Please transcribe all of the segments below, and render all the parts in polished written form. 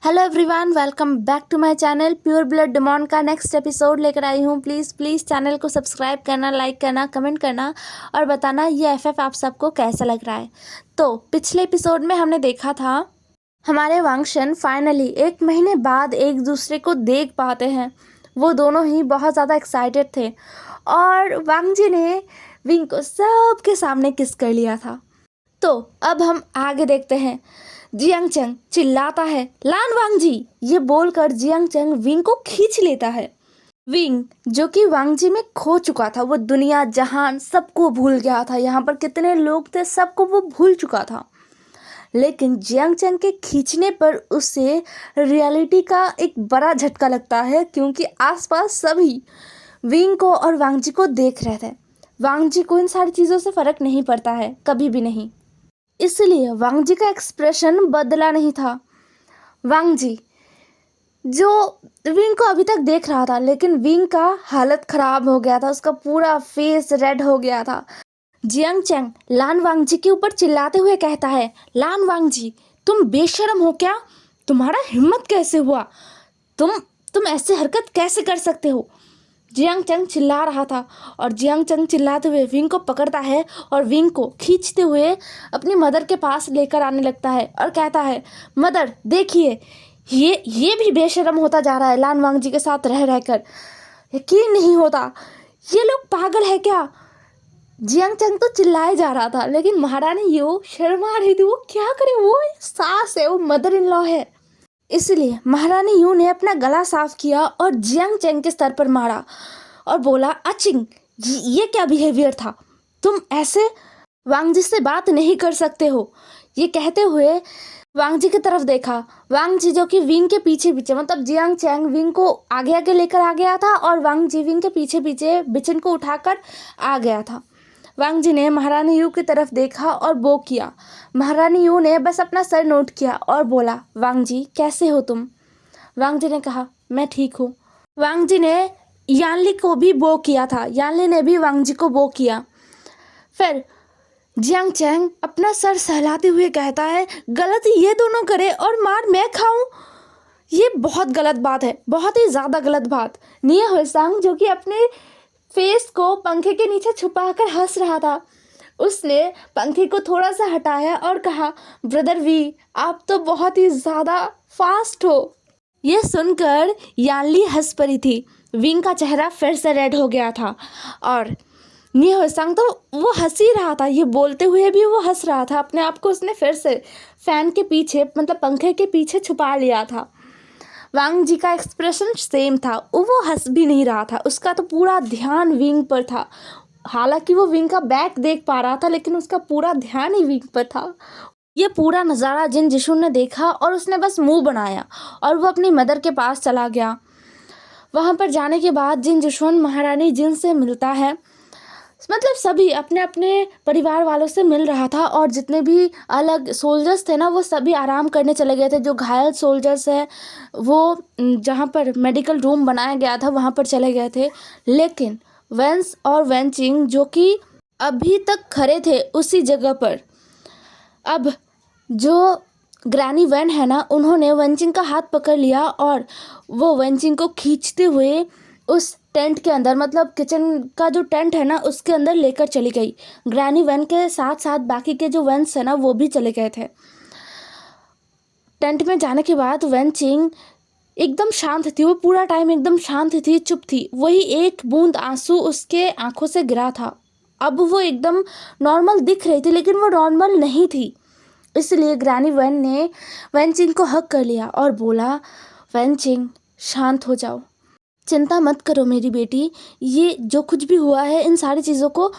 Hello everyone, welcome back to my channel pure blood demon का next episode लेकर आई हूँ। प्लीज़ चैनल को सब्सक्राइब करना, लाइक करना, कमेंट करना और बताना ये एफएफ आप सबको कैसा लग रहा है। तो पिछले एपिसोड में हमने देखा था हमारे वांगशन फाइनली 1 महीने बाद एक दूसरे को देख पाते हैं। वो दोनों ही बहुत ज़्यादा एक्साइटेड थे और वांग जी ने विंग को सबके सामने किस कर लिया था। तो अब हम आगे देखते हैं। जियांग चंग चिल्लाता है, लान वांग जी, ये बोलकर जियांग चंग विंग को खींच लेता है। विंग जो कि वांग जी में खो चुका था, वो दुनिया जहान सबको भूल गया था। यहाँ पर कितने लोग थे सबको वो भूल चुका था। लेकिन जियांग चंग के खींचने पर उसे रियलिटी का एक बड़ा झटका लगता है, क्योंकि आसपास सभी विंग को और वांग जी को देख रहे थे। वांग जी को इन सारी चीज़ों से फ़र्क नहीं पड़ता है, कभी भी नहीं। इसलिए वांग जी का एक्सप्रेशन बदला नहीं था। वांग जी जो विंग को अभी तक देख रहा था, लेकिन विंग का हालत खराब हो गया था, उसका पूरा फेस रेड हो गया था। जियांग चंग लान वांग जी के ऊपर चिल्लाते हुए कहता है, लान वांग जी, तुम बेशर्म हो क्या? तुम्हारा हिम्मत कैसे हुआ? तुम ऐसे हरकत कैसे कर सकते हो? जियांग चंग चिल्ला रहा था और जियांग चंग चिल्लाते हुए विंग को पकड़ता है और विंग को खींचते हुए अपनी मदर के पास लेकर आने लगता है और कहता है, मदर देखिए, ये भी बेशर्म होता जा रहा है लान वांग जी के साथ रह रहकर। यकीन नहीं होता, ये लोग पागल है क्या? जियांग चंग तो चिल्लाए जा रहा था, लेकिन महारानी यो शर्मा रही थी। वो क्या करे, वो सास है, वो मदर इन लॉ है। इसलिए महारानी यू ने अपना गला साफ किया और जियांग चंग के सर पर मारा और बोला, अचिंग, ये क्या बिहेवियर था? तुम ऐसे वांग जी से बात नहीं कर सकते हो। ये कहते हुए वांग जी की तरफ देखा। वांग जी जो कि विंग के पीछे पीछे, मतलब जियांग चंग विंग को आगे आगे लेकर आ गया था और वांग जी विंग के पीछे पीछे बिचन को उठाकर आ गया था। वांग जी ने महारानी यू की तरफ देखा और वो किया। महारानी यू ने बस अपना सर नोट किया और बोला, वांग जी कैसे हो तुम? वांग जी ने कहा, मैं ठीक हूँ। वांग जी ने यानली को भी बो किया था, यानली ने भी वांग जी को बो किया। फिर जियांग चैंग अपना सर सहलाते हुए कहता है, गलत ये दोनों करे और मार मैं खाऊं? ये बहुत गलत बात है, बहुत ही ज़्यादा गलत बात। निया हुएसांग जो कि अपने फेस को पंखे के नीचे छुपाकर हंस रहा था, उसने पंखे को थोड़ा सा हटाया और कहा, ब्रदर वी, आप तो बहुत ही ज़्यादा फास्ट हो। ये सुनकर यानली हंस पड़ी थी। विंग का चेहरा फिर से रेड हो गया था और निया होसांग तो वो हंस ही रहा था। ये बोलते हुए भी वो हंस रहा था। अपने आप को उसने फिर से फैन के पीछे, मतलब पंखे के पीछे छुपा लिया था। वांग जी का एक्सप्रेशन सेम था, वो हंस भी नहीं रहा था, उसका तो पूरा ध्यान विंग पर था। हालांकि वो विंग का बैक देख पा रहा था, लेकिन उसका पूरा ध्यान ही विंग पर था। ये पूरा नज़ारा जिन जिशुन ने देखा और उसने बस मुंह बनाया और वो अपनी मदर के पास चला गया। वहाँ पर जाने के बाद जिन जिशुन महारानी जिन से मिलता है, मतलब सभी अपने अपने परिवार वालों से मिल रहा था और जितने भी अलग सोल्जर्स थे ना, वो सभी आराम करने चले गए थे। जो घायल सोल्जर्स हैं वो जहाँ पर मेडिकल रूम बनाया गया था वहाँ पर चले गए थे। लेकिन वेंस और वेंचिंग जो कि अभी तक खड़े थे उसी जगह पर, अब जो ग्रैनी वेन है ना, उन्होंने वेंचिंग का हाथ पकड़ लिया और वो वेंचिंग को खींचते हुए उस टेंट के अंदर, मतलब किचन का जो टेंट है ना, उसके अंदर लेकर चली गई। ग्रैनी वेन के साथ साथ बाकी के जो वेंस है ना, वो भी चले गए थे। टेंट में जाने के बाद वेंचिंग एकदम शांत थी। वो पूरा टाइम एकदम शांत थी, चुप थी। वही एक बूंद आंसू उसके आंखों से गिरा था। अब वो एकदम नॉर्मल दिख रही थी, लेकिन वो नॉर्मल नहीं थी। इसलिए ग्रैनी वेन ने वेंचिंग को हक कर लिया और बोला, वेंचिंग शांत हो जाओ, चिंता मत करो मेरी बेटी। ये जो कुछ भी हुआ है, इन सारी चीज़ों को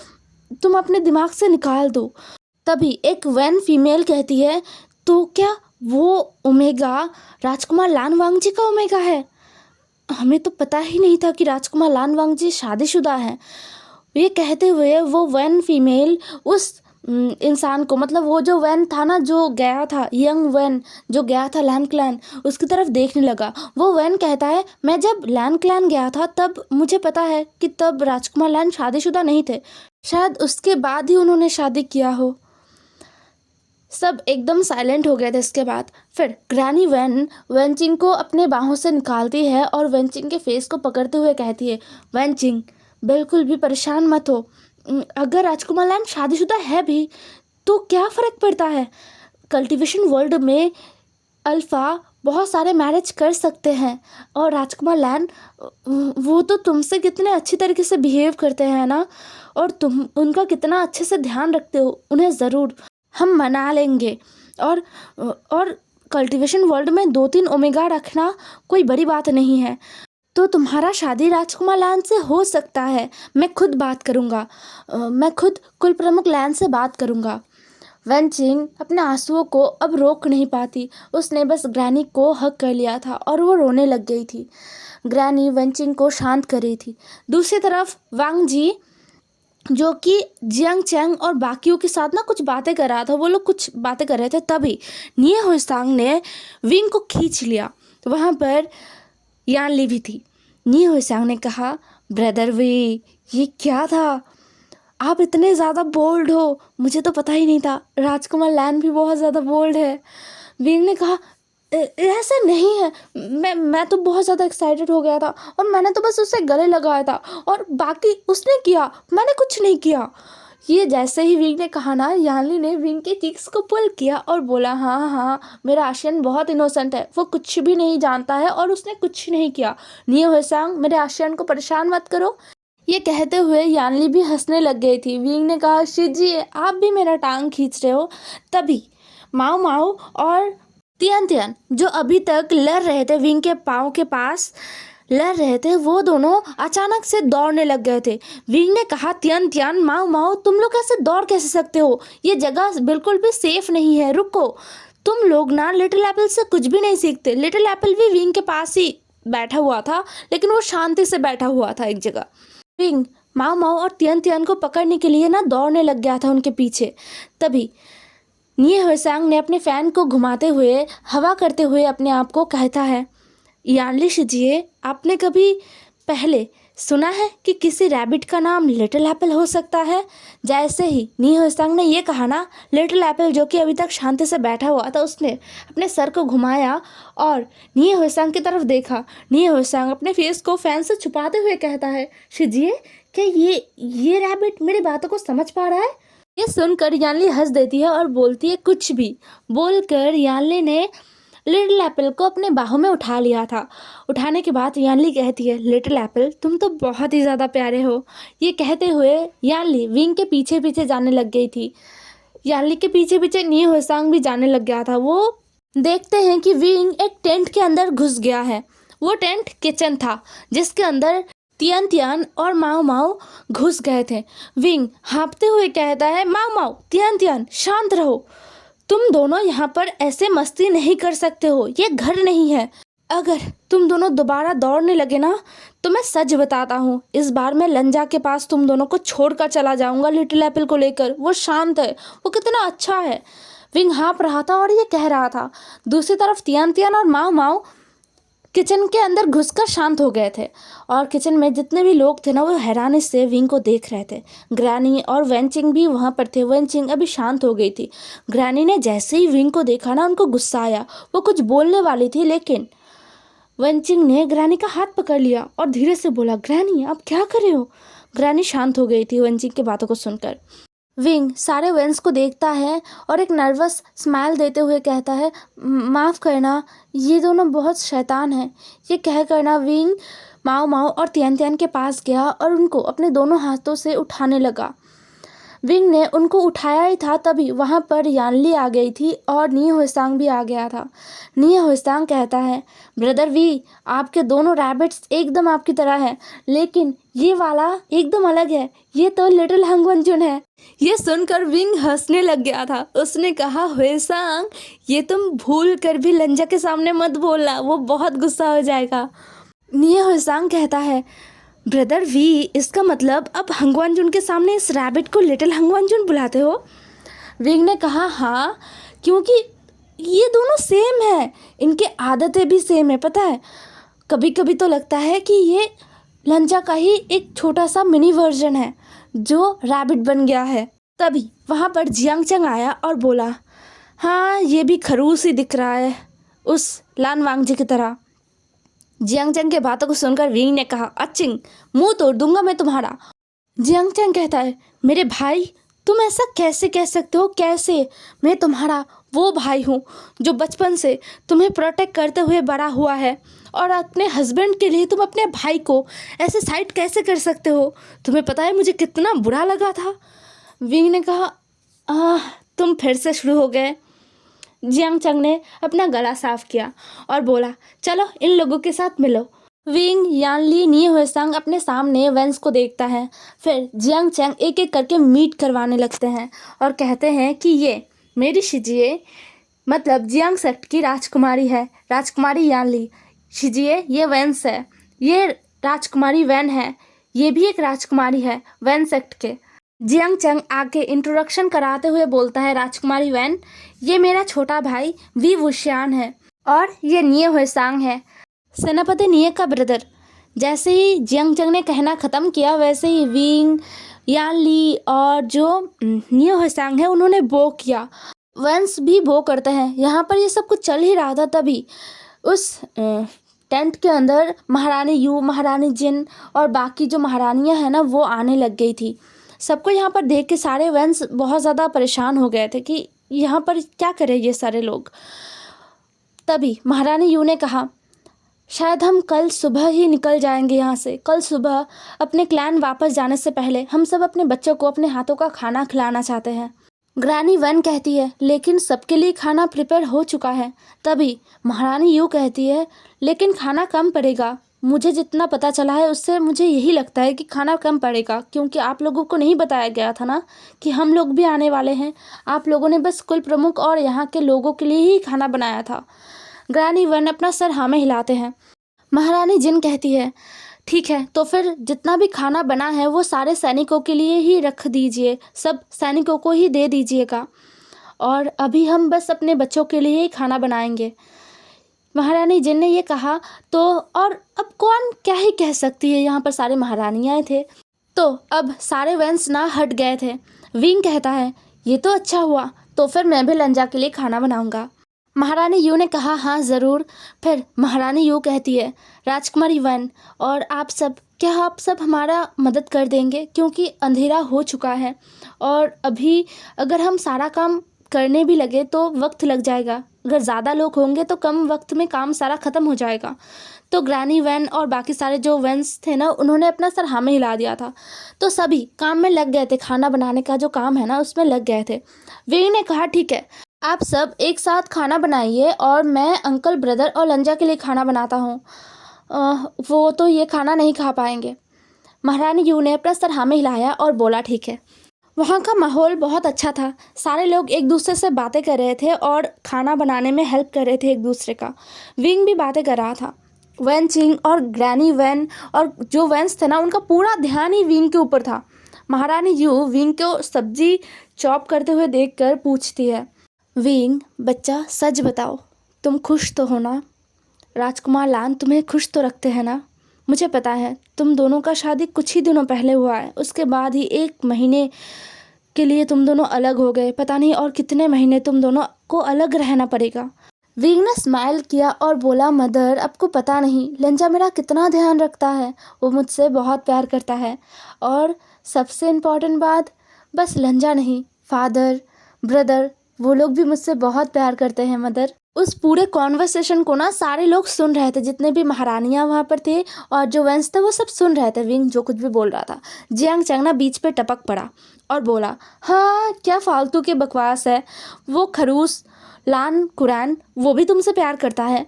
तुम अपने दिमाग से निकाल दो। तभी एक वेन फीमेल कहती है, तो क्या वो ओमेगा राजकुमार लान वांग जी का ओमेगा है? हमें तो पता ही नहीं था कि राजकुमार लान वांग जी शादीशुदा हैं। ये कहते हुए वो वेन फीमेल उस इंसान को, मतलब वो जो वेन था ना, जो गया था, यंग वेन जो गया था लैन क्लैन, उसकी तरफ देखने लगा। वो वेन कहता है, मैं जब लैन क्लैन गया था तब मुझे पता है कि तब राजकुमार लैन शादीशुदा नहीं थे, शायद उसके बाद ही उन्होंने शादी किया हो। सब एकदम साइलेंट हो गए थे। इसके बाद फिर ग्रैनी वेंचिंग को अपने बाहों से निकालती है और वेंचिंग के फेस को पकड़ते हुए कहती है, वेंचिंग बिल्कुल भी परेशान मत हो। अगर राजकुमार लैन शादीशुदा है भी तो क्या फ़र्क पड़ता है। कल्टीवेशन वर्ल्ड में अल्फ़ा बहुत सारे मैरिज कर सकते हैं और राजकुमार लैन वो तो तुमसे कितने अच्छी तरीके से बिहेव करते हैं ना, और तुम उनका कितना अच्छे से ध्यान रखते हो। उन्हें ज़रूर हम मना लेंगे। और कल्टीवेशन वर्ल्ड में 2-3 ओमेगा रखना कोई बड़ी बात नहीं है। तो तुम्हारा शादी राजकुमार लैन से हो सकता है। मैं खुद बात करूँगा। मैं खुद कुल प्रमुख लैन से बात करूँगा। वेंचिंग अपने आंसुओं को अब रोक नहीं पाती। उसने बस ग्रैनी को हक कर लिया था और वो रोने लग गई थी। ग्रैनी वेंचिंग को शांत कर रही थी। दूसरी तरफ वांग जी, जो कि जियांग चैंग और बाकियों के साथ ना कुछ बातें कर रहा था, वो लोग कुछ बातें कर रहे थे, तभी निये हुइसांग ने विंग को खींच लिया। वहाँ पर यान ली भी थी। निये हुइसांग ने कहा, ब्रदर वी, ये क्या था? आप इतने ज़्यादा बोल्ड हो, मुझे तो पता ही नहीं था। राजकुमार लैन भी बहुत ज़्यादा बोल्ड है। विंग ने कहा, ऐसा नहीं है, मैं तो बहुत ज़्यादा एक्साइटेड हो गया था और मैंने तो बस उससे गले लगाया था और बाकी उसने किया, मैंने कुछ नहीं किया। ये जैसे ही विंग ने कहा ना, यानली ने विंग के चीक्स को पुल किया और बोला, हाँ हाँ, मेरा आशियन बहुत इनोसेंट है, वो कुछ भी नहीं जानता है और उसने कुछ नहीं किया। निये हुइसांग, मेरे आशियन को परेशान मत करो। ये कहते हुए यानली भी हंसने लग गई थी। विंग ने कहा, शिजी, आप भी मेरा टांग खींच रहे हो। तभी माओ माओ और तियान तियान, जो अभी तक लड़ रहे थे विंग के पाँव के पास लड़ रहे थे, वो दोनों अचानक से दौड़ने लग गए थे। विंग ने कहा, तियान तियान, माओ माओ, तुम लोग ऐसे दौड़ कैसे सकते हो? ये जगह बिल्कुल भी सेफ नहीं है, रुको। तुम लोग ना लिटिल एप्पल से कुछ भी नहीं सीखते। लिटिल एप्पल भी विंग के पास ही बैठा हुआ था, लेकिन वो शांति से बैठा हुआ था एक जगह। विंग माओ माओ और तियान तियान को पकड़ने के लिए ना दौड़ने लग गया था उनके पीछे। तभी निये हुइसांग ने अपने फैन को घुमाते हुए, हवा करते हुए अपने आप को कहता है, यानली शिजिए, आपने कभी पहले सुना है कि किसी रैबिट का नाम लिटिल एप्पल हो सकता है? जैसे ही निये हुइसांग ने ये कहा ना, लिटिल एप्पल, जो कि अभी तक शांति से बैठा हुआ था, उसने अपने सर को घुमाया और निये हुइसांग की तरफ देखा। निये हुइसांग अपने फेस को फैन से छुपाते हुए कहता है, शिजिए, क्या ये रैबिट मेरी बातों को समझ पा रहा है? ये सुनकर यानली हंस देती है और बोलती है, कुछ भी। बोलकर यानली ने लिटिल एप्पल को अपने बाहों में उठा लिया था। उठाने के बाद यानली कहती है, लिटिल एप्पल, तुम तो बहुत ही ज़्यादा प्यारे हो। ये कहते हुए यानली विंग के पीछे पीछे जाने लग गई थी। यानली के पीछे पीछे निये हुइसांग भी जाने लग गया था। वो देखते हैं कि विंग एक टेंट के अंदर घुस गया है। वो टेंट किचन था, जिसके अंदर तियान तियान और माओ माओ घुस गए थे। विंग हाँफते हुए कहता है, माओ माओ, तियान तियान, शांत रहो। तुम दोनों यहाँ पर ऐसे मस्ती नहीं कर सकते हो, ये घर नहीं है। अगर तुम दोनों दोबारा दौड़ने लगे ना, तो मैं सच बताता हूँ, इस बार मैं लंजा के पास तुम दोनों को छोड़कर चला जाऊँगा लिटिल एप्पल को लेकर। वो शांत है, वो कितना अच्छा है। विंग हाँफ रहा था और ये कह रहा था। दूसरी तरफ तियान तियान और माओ माओ किचन के अंदर घुसकर शांत हो गए थे और किचन में जितने भी लोग थे ना, वो हैरानी से विंग को देख रहे थे। ग्रैनी और वेंचिंग भी वहाँ पर थे। वेंचिंग अभी शांत हो गई थी। ग्रैनी ने जैसे ही विंग को देखा ना, उनको गुस्सा आया। वो कुछ बोलने वाली थी, लेकिन वेंचिंग ने ग्रैनी का हाथ पकड़ लिया और धीरे से बोला, ग्रैनी, आप क्या कर रहे हो? ग्रैनी शांत हो गई थी वेंचिंग की बातों को सुनकर। विंग सारे वेंस को देखता है और एक नर्वस स्माइल देते हुए कहता है, माफ़ करना, ये दोनों बहुत शैतान हैं। ये कह करना विंग माओ माओ और तियान तियान के पास गया और उनको अपने दोनों हाथों से उठाने लगा। विंग ने उनको उठाया ही था, तभी वहाँ पर यानली आ गई थी और निये हुइसांग भी आ गया था। निये हुइसांग कहता है, ब्रदर वी, आपके दोनों रैबिट्स एकदम आपकी तरह हैं, लेकिन ये वाला एकदम अलग है। ये तो लिटिल हंगवंजुन है। ये सुनकर विंग हंसने लग गया था। उसने कहा, हुइसांग, ये तुम भूल कर भी लंजा के सामने मत बोलना, वो बहुत गुस्सा हो जाएगा। निये हुइसांग कहता है, ब्रदर वी, इसका मतलब अब हंगवांजुन के सामने इस रैबिट को लिटिल हंगवांजुन बुलाते हो? विंग ने कहा, हाँ, क्योंकि ये दोनों सेम है, इनके आदतें भी सेम है। पता है, कभी कभी तो लगता है कि ये लंजा का ही एक छोटा सा मिनी वर्जन है जो रैबिट बन गया है। तभी वहाँ पर जियांग चंग आया और बोला, हाँ, ये भी खरूस ही दिख रहा है, उस लान वांगजी की तरह। जियांग चैंग के बातों को सुनकर विंग ने कहा, अचिंग, मुंह तोड़ दूंगा मैं तुम्हारा। जियांग चैंग कहता है, मेरे भाई, तुम ऐसा कैसे कह सकते हो? कैसे? मैं तुम्हारा वो भाई हूँ जो बचपन से तुम्हें प्रोटेक्ट करते हुए बड़ा हुआ है, और अपने हस्बैंड के लिए तुम अपने भाई को ऐसे साइड कैसे कर सकते हो? तुम्हें पता है मुझे कितना बुरा लगा था। विंग ने कहा, तुम फिर से शुरू हो गए। जियांग चंग ने अपना गला साफ किया और बोला, चलो इन लोगों के साथ मिलो। विंग, यानली, नी हुएसंग अपने सामने वेंस को देखता है। फिर जियांग चैंग एक एक करके मीट करवाने लगते हैं और कहते हैं कि ये मेरी शिजिए, मतलब जियांग सेक्ट की राजकुमारी है, राजकुमारी यानली। शिजिए, ये वेंस है, ये राजकुमारी वैन है, ये भी एक राजकुमारी है वैन सेक्ट के। जियांग चंग आके इंट्रोडक्शन कराते हुए बोलता है, राजकुमारी वैन, ये मेरा छोटा भाई वी वुशियान है, और ये निये हुएसांग है, सेनापति निये का ब्रदर। जैसे ही जियांग चंग ने कहना ख़त्म किया, वैसे ही विंग, यान ली और जो निये हुएसांग है उन्होंने बो किया। वंस भी बो करते हैं। यहाँ पर ये सब कुछ चल ही रहा था, तभी उस टेंट के अंदर महारानी यू, महारानी जिन और बाकी जो महारानियाँ हैं ना, वो आने लग गई थी। सबको यहाँ पर देख के सारे वंस बहुत ज़्यादा परेशान हो गए थे कि यहाँ पर क्या करें ये सारे लोग। तभी महारानी यू ने कहा, शायद हम कल सुबह ही निकल जाएंगे यहाँ से। कल सुबह अपने क्लैन वापस जाने से पहले हम सब अपने बच्चों को अपने हाथों का खाना खिलाना चाहते हैं। ग्रैनी वन कहती है, लेकिन सबके लिए खाना प्रिपेयर हो चुका है। तभी महारानी यू कहती है, लेकिन खाना कम पड़ेगा। मुझे जितना पता चला है उससे मुझे यही लगता है कि खाना कम पड़ेगा, क्योंकि आप लोगों को नहीं बताया गया था ना कि हम लोग भी आने वाले हैं। आप लोगों ने बस कुल प्रमुख और यहाँ के लोगों के लिए ही खाना बनाया था। ग्रैनी वन अपना सर हाँ में हिलाते हैं। महारानी जिन कहती है, ठीक है, तो फिर जितना भी खाना बना है वो सारे सैनिकों के लिए ही रख दीजिए, सब सैनिकों को ही दे दीजिएगा, और अभी हम बस अपने बच्चों के लिए ही खाना बनाएंगे। महारानी जिन ने ये कहा तो, और अब कौन क्या ही कह सकती है, यहाँ पर सारे महारानियाँ थे, तो अब सारे वेंस ना हट गए थे। विंग कहता है, ये तो अच्छा हुआ, तो फिर मैं भी लंजा के लिए खाना बनाऊंगा। महारानी यू ने कहा, हाँ ज़रूर। फिर महारानी यू कहती है, राजकुमारी वन और आप सब, क्या आप सब हमारा मदद कर देंगे, क्योंकि अंधेरा हो चुका है और अभी अगर हम सारा काम करने भी लगे तो वक्त लग जाएगा। अगर ज़्यादा लोग होंगे तो कम वक्त में काम सारा ख़त्म हो जाएगा। तो ग्रैनी वैन और बाकी सारे जो वेंस थे ना, उन्होंने अपना सर हाँ में हिला दिया था। तो सभी काम में लग गए थे, खाना बनाने का जो काम है ना उसमें लग गए थे। वे ने कहा, ठीक है, आप सब एक साथ खाना बनाइए और मैं अंकल, ब्रदर और लंजा के लिए खाना बनाता हूँ। वो तो ये खाना नहीं खा पाएंगे। महारानी यू ने अपना सर हाँ में हिलाया और बोला, ठीक है। वहाँ का माहौल बहुत अच्छा था। सारे लोग एक दूसरे से बातें कर रहे थे और खाना बनाने में हेल्प कर रहे थे एक दूसरे का। विंग भी बातें कर रहा था। वैन चिंग और ग्रैनी वैन और जो वैंस थे ना, उनका पूरा ध्यान ही विंग के ऊपर था। महारानी यू विंग को सब्जी चॉप करते हुए देखकर पूछती है, विंग बच्चा, सच बताओ, तुम खुश तो हो ना? राजकुमार लान तुम्हें खुश तो रखते हैं ना? मुझे पता है तुम दोनों का शादी कुछ ही दिनों पहले हुआ है, उसके बाद ही 1 महीने के लिए तुम दोनों अलग हो गए। पता नहीं और कितने महीने तुम दोनों को अलग रहना पड़ेगा। विंग ने स्माइल किया और बोला, मदर, आपको पता नहीं लंजा मेरा कितना ध्यान रखता है। वो मुझसे बहुत प्यार करता है, और सबसे इम्पॉर्टेंट बात, बस लंजा नहीं, फादर, ब्रदर, वो लोग भी मुझसे बहुत प्यार करते हैं मदर। उस पूरे कॉन्वर्सेशन को ना सारे लोग सुन रहे थे, जितने भी महारानियाँ वहाँ पर थे और जो वेंस थे वो सब सुन रहे थे विंग जो कुछ भी बोल रहा था। जियांग चैंग ना बीच पे टपक पड़ा और बोला, हाँ क्या फालतू के बकवास है, वो खरूस लान कुरैन वो भी तुमसे प्यार करता है।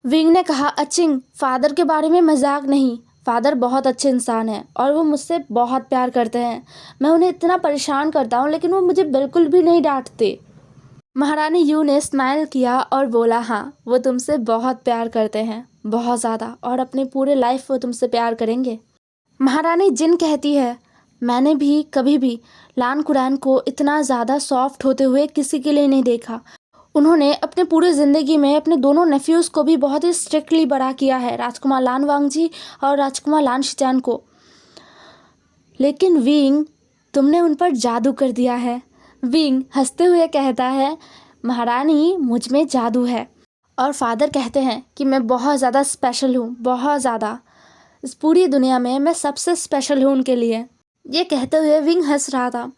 विंग ने कहा, अचिंग, फादर के बारे में मजाक नहीं, फादर बहुत अच्छे इंसान हैं और वो मुझसे बहुत प्यार करते हैं। मैं उन्हें इतना परेशान करता हूँ लेकिन वो मुझे बिल्कुल भी नहीं डांटते। महारानी यू ने स्माइल किया और बोला, हाँ वो तुमसे बहुत प्यार करते हैं, बहुत ज़्यादा, और अपनी पूरे लाइफ वो तुमसे प्यार करेंगे। महारानी जिन कहती है, मैंने भी कभी भी लान कुरैन को इतना ज़्यादा सॉफ्ट होते हुए किसी के लिए नहीं देखा। उन्होंने अपने पूरे ज़िंदगी में अपने दोनों नेफ्यूज़ को भी बहुत ही स्ट्रिक्टली बड़ा किया है, राजकुमार लान वांगजी और राजकुमार लान शिचान को। लेकिन विंग, तुमने उन पर जादू कर दिया है। विंग हंसते हुए कहता है, महारानी मुझ में जादू है। और फादर कहते हैं कि मैं बहुत ज़्यादा स्पेशल हूँ, बहुत ज़्यादा, इस पूरी दुनिया में मैं सबसे स्पेशल हूँ उनके लिए। ये कहते हुए विंग हंस रहा था।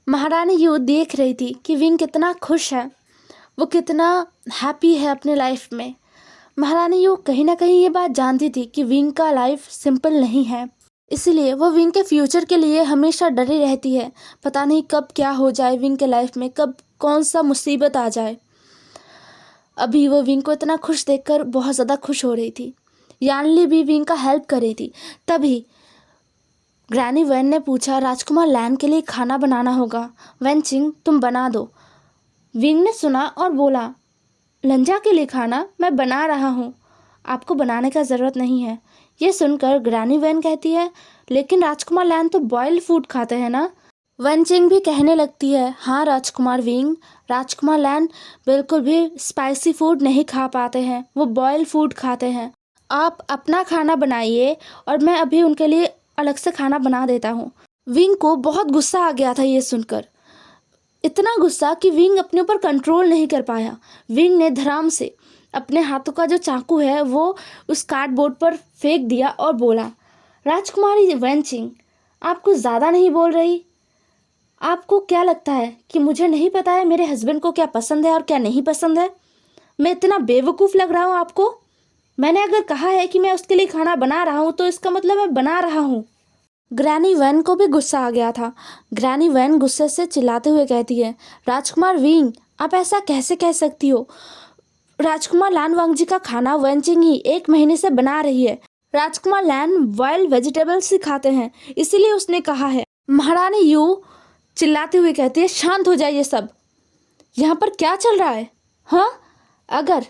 महारानी यू देख रही थी कि विंग कितना खुश है, वो कितना हैप्पी है अपने लाइफ में। महारानी यू कहीं ना कहीं ये बात जानती थी कि विंग का लाइफ सिंपल नहीं है, इसीलिए वो विंग के फ्यूचर के लिए हमेशा डरी रहती है। पता नहीं कब क्या हो जाए विंग के लाइफ में, कब कौन सा मुसीबत आ जाए। अभी वो विंग को इतना खुश देखकर बहुत ज़्यादा खुश हो रही थी। यानली भी विंग का हेल्प कर रही थी। तभी ग्रैनी वैन ने पूछा, राजकुमार लैन के लिए खाना बनाना होगा, वेनचिंग तुम बना दो। विंग ने सुना और बोला, लंजा के लिए खाना मैं बना रहा हूँ, आपको बनाने का ज़रूरत नहीं है। ये सुनकर ग्रैनी वैन कहती है, लेकिन राजकुमार लैन तो बॉइल्ड फूड खाते हैं ना। वेनचिंग भी कहने लगती है, हाँ राजकुमार विंग, राजकुमार लैन बिल्कुल भी स्पाइसी फूड नहीं खा पाते हैं, वो बॉइल्ड फूड खाते हैं। आप अपना खाना बनाइए और मैं अभी उनके लिए अलग से खाना बना देता हूँ। विंग को बहुत गुस्सा आ गया था ये सुनकर, इतना गुस्सा कि विंग अपने ऊपर कंट्रोल नहीं कर पाया। विंग ने धड़ाम से अपने हाथों का जो चाकू है वो उस कार्डबोर्ड पर फेंक दिया और बोला, राजकुमारी वेनचिंग, आप कुछ ज़्यादा नहीं बोल रही? आपको क्या लगता है कि मुझे नहीं पता है मेरे हस्बैंड को क्या पसंद है और क्या नहीं पसंद है? मैं इतना बेवकूफ़ लग रहा हूँ आपको? मैंने अगर कहा है कि मैं उसके लिए खाना बना रहा हूँ तो इसका मतलब मैं बना रहा हूँ। ग्रैनी वैन को भी गुस्सा आ गया था। ग्रैनी वैन गुस्से से चिल्लाते हुए कहती है, राजकुमार विंग, आप ऐसा कैसे कह सकती हो? राजकुमार लैन वांगजी का खाना वेनचिंग ही 1 महीने से बना रही है। राजकुमार लैन वाइल्ड वेजिटेबल्स ही खाते हैं, इसीलिए उसने कहा है। महारानी यू चिल्लाते हुए कहती है, शांत हो जाइए सब, यहाँ पर क्या चल रहा है? हाँ, अगर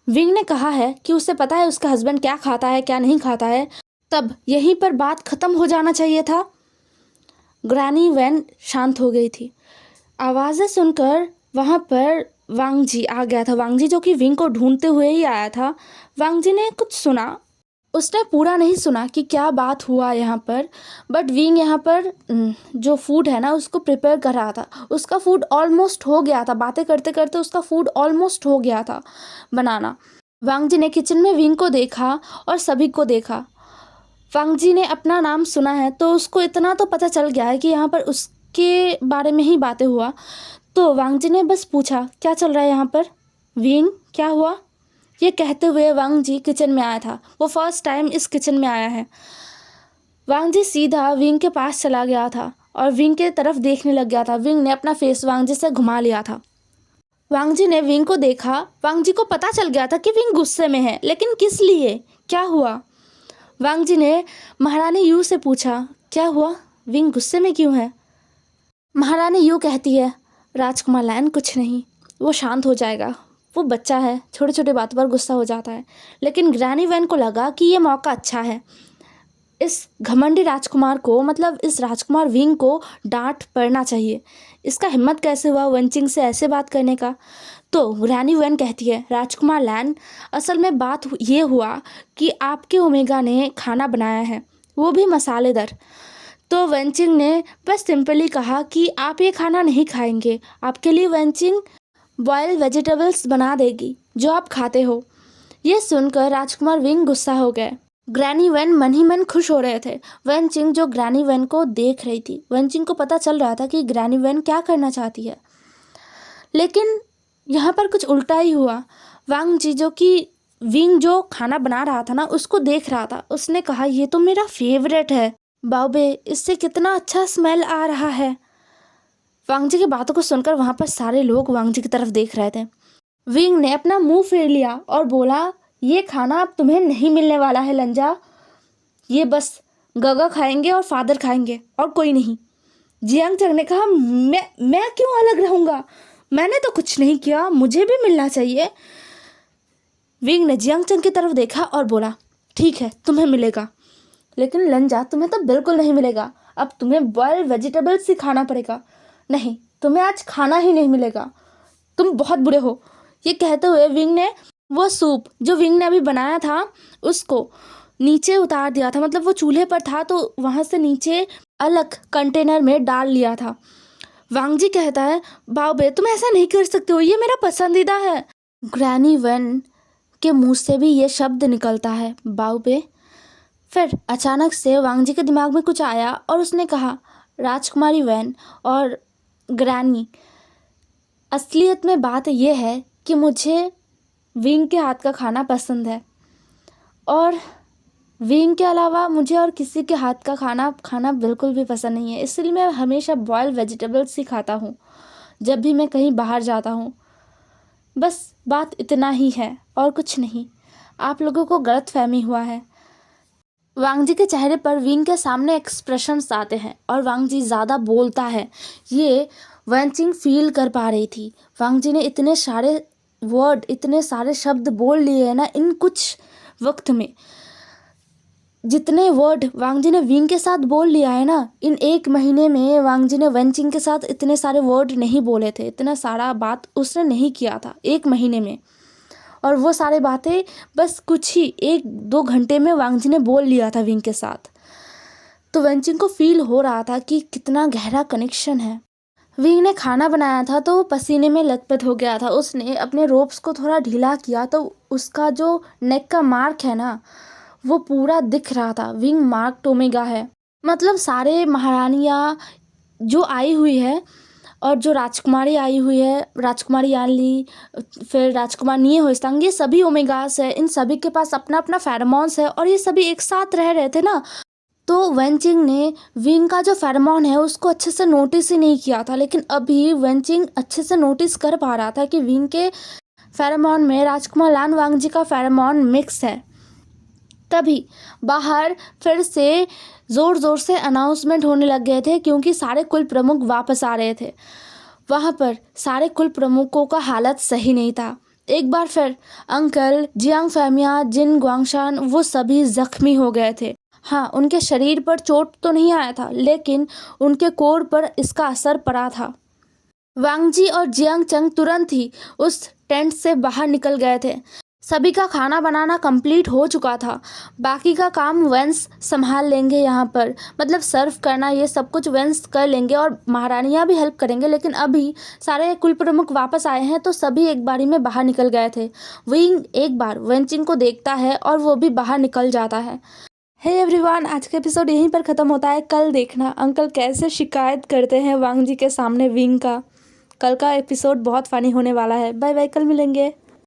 विंग ने कहा है कि उसे पता है उसका हस्बैंड क्या खाता है क्या नहीं खाता है, तब यहीं पर बात ख़त्म हो जाना चाहिए था। ग्रैनी वैन शांत हो गई थी। आवाज़ें सुनकर वहाँ पर वांगजी आ गया था। वांगजी जो कि विंग को ढूंढते हुए ही आया था। वांगजी ने कुछ सुना, उसने पूरा नहीं सुना कि क्या बात हुआ यहाँ पर, बट विंग यहाँ पर जो फूड है ना उसको प्रिपेयर कर रहा था। उसका फूड ऑलमोस्ट हो गया था, बातें करते करते उसका फूड ऑलमोस्ट हो गया था बनाना। वांगजी ने किचन में विंग को देखा और सभी को देखा। वांगजी ने अपना नाम सुना है तो उसको इतना तो पता चल गया है कि यहाँ पर उसके बारे में ही बातें हुआ। तो वांगजी ने बस पूछा, क्या चल रहा है यहाँ पर? विंग, क्या हुआ? ये कहते हुए वांगजी किचन में आया था। वो फर्स्ट टाइम इस किचन में आया है। वांगजी सीधा विंग के पास चला गया था और विंग के तरफ देखने लग गया था। विंग ने अपना फेस वांगजी से घुमा लिया था। वांगजी ने विंग को देखा। वांगजी को पता चल गया था कि विंग गुस्से में है, लेकिन किस लिए, क्या हुआ? वांगजी ने महारानी यू से पूछा, क्या हुआ, विंग गुस्से में क्यों है? महारानी यू कहती है, राजकुमार लैन कुछ नहीं, वो शांत हो जाएगा, वो बच्चा है, छोटे छोटे बातों पर गुस्सा हो जाता है। लेकिन ग्रैनी वैन को लगा कि ये मौका अच्छा है, इस घमंडी राजकुमार को, मतलब इस राजकुमार विंग को डांट पड़ना चाहिए। इसका हिम्मत कैसे हुआ वेनचिंग से ऐसे बात करने का? तो ग्रैनी वैन कहती है, राजकुमार लैन, असल में बात ये हुआ कि आपके ओमेगा ने खाना बनाया है, वो भी मसालेदार। तो वेनचिंग ने बस सिंपली कहा कि आप ये खाना नहीं खाएंगे, आपके लिए वेनचिंग बॉइल्ड वेजिटेबल्स बना देगी जो आप खाते हो। ये सुनकर राजकुमार विंग गुस्सा हो गए। ग्रैनी वैन मन ही मन खुश हो रहे थे। वेनचिंग जो ग्रैनी वैन को देख रही थी, वेनचिंग को पता चल रहा था कि ग्रैनी वैन क्या करना चाहती है। लेकिन यहाँ पर कुछ उल्टा ही हुआ। वांगजी जो कि विंग जो खाना बना रहा था ना उसको देख रहा था। उसने कहा, ये तो मेरा फेवरेट है बाबे, इससे कितना अच्छा स्मेल आ रहा है। वांगजी की बातों को सुनकर वहाँ पर सारे लोग वांगजी की तरफ देख रहे थे। विंग ने अपना मुंह फेर लिया और बोला, ये खाना अब तुम्हें नहीं मिलने वाला है लंजा, ये बस गगा खाएंगे और फादर खाएंगे और कोई नहीं। जियांग चंग ने कहा, मैं क्यों अलग रहूँगा, मैंने तो कुछ नहीं किया, मुझे भी मिलना चाहिए। विंग ने जियांग चंग की तरफ देखा और बोला, ठीक है तुम्हें मिलेगा, लेकिन लंजा तुम्हें तो बिल्कुल नहीं मिलेगा, अब तुम्हें बॉइल्ड वेजिटेबल्स ही खाना पड़ेगा। नहीं, तुम्हें आज खाना ही नहीं मिलेगा, तुम बहुत बुरे हो। ये कहते हुए विंग ने वो सूप जो विंग ने अभी बनाया था उसको नीचे उतार दिया था, मतलब वो चूल्हे पर था तो वहाँ से नीचे अलग कंटेनर में डाल लिया था। वांग जी कहता है, बाओबे तुम ऐसा नहीं कर सकते हो, ये मेरा पसंदीदा है। ग्रैनी वेन के मुंह से भी ये शब्द निकलता है, बाओबे। फिर अचानक से वांग जी के दिमाग में कुछ आया और उसने कहा, राजकुमारी वैन और ग्रैनी, असलियत में बात यह है कि मुझे विंग के हाथ का खाना पसंद है और विंग के अलावा मुझे और किसी के हाथ का खाना खाना बिल्कुल भी पसंद नहीं है, इसलिए मैं हमेशा बॉयल वेजिटेबल्स ही खाता हूँ जब भी मैं कहीं बाहर जाता हूँ। बस बात इतना ही है और कुछ नहीं, आप लोगों को गलतफहमी हुआ है। वांग जी के चेहरे पर विंग के सामने एक्सप्रेशंस आते हैं और वांग जी ज़्यादा बोलता है, ये वैनचिंग फील कर पा रही थी। वांग जी ने इतने सारे वर्ड, इतने सारे शब्द बोल लिए हैं ना इन कुछ वक्त में। जितने वर्ड वांग जी ने विंग के साथ बोल लिया है ना, इन 1 महीने में वांग जी ने वैनचिंग के साथ इतने सारे वर्ड नहीं बोले थे, इतना सारा बात उसने नहीं किया था 1 महीने में। और वो सारे बातें बस कुछ ही 1-2 घंटे में वांग जी ने बोल लिया था विंग के साथ। तो वैनचिंग को फील हो रहा था कि कितना गहरा कनेक्शन है। विंग ने खाना बनाया था तो वो पसीने में लथपथ हो गया था। उसने अपने रोप्स को थोड़ा ढीला किया तो उसका जो नेक का मार्क है ना, वो पूरा दिख रहा था। विंग मार्क ओमेगा है, मतलब सारे महारानियाँ जो आई हुई है और जो राजकुमारी आई हुई है, राजकुमारी यानली, फिर राजकुमार निये होइस्तांग, ये सभी ओमेगास है। इन सभी के पास अपना अपना फेरोमोन्स है और ये सभी एक साथ रह रहे थे ना, तो वैनचिंग ने विंग का जो फेरोमोन है उसको अच्छे से नोटिस ही नहीं किया था। लेकिन अभी वैनचिंग अच्छे से नोटिस कर पा रहा था कि विंग के फेरोमोन में राजकुमार लान वांग जी का फेरोमोन मिक्स है। तभी बाहर फिर से ज़ोर ज़ोर से अनाउंसमेंट होने लग गए थे क्योंकि सारे कुल प्रमुख वापस आ रहे थे। वहाँ पर सारे कुल प्रमुखों का हालत सही नहीं था। एक बार फिर अंकल जियांग फैमिया, जिन ग्वांगशान, वो सभी जख्मी हो गए थे। हाँ, उनके शरीर पर चोट तो नहीं आया था लेकिन उनके कोर पर इसका असर पड़ा था। वांग जी और जियांग चंग तुरंत ही उस टेंट से बाहर निकल गए थे। सभी का खाना बनाना कंप्लीट हो चुका था, बाकी का काम वेंस संभाल लेंगे। यहाँ पर मतलब सर्व करना, ये सब कुछ वेंस कर लेंगे और महारानियाँ भी हेल्प करेंगे। लेकिन अभी सारे कुल प्रमुख वापस आए हैं तो सभी एक बारी में बाहर निकल गए थे। विंग एक बार वेंचिंग को देखता है और वो भी बाहर निकल जाता है। हे एवरीवन, आज का एपिसोड यहीं पर ख़त्म होता है। कल देखना अंकल कैसे शिकायत करते हैं वांग जी के सामने विंग का। कल का एपिसोड बहुत फ़नी होने वाला है। बाय बाय, कल मिलेंगे।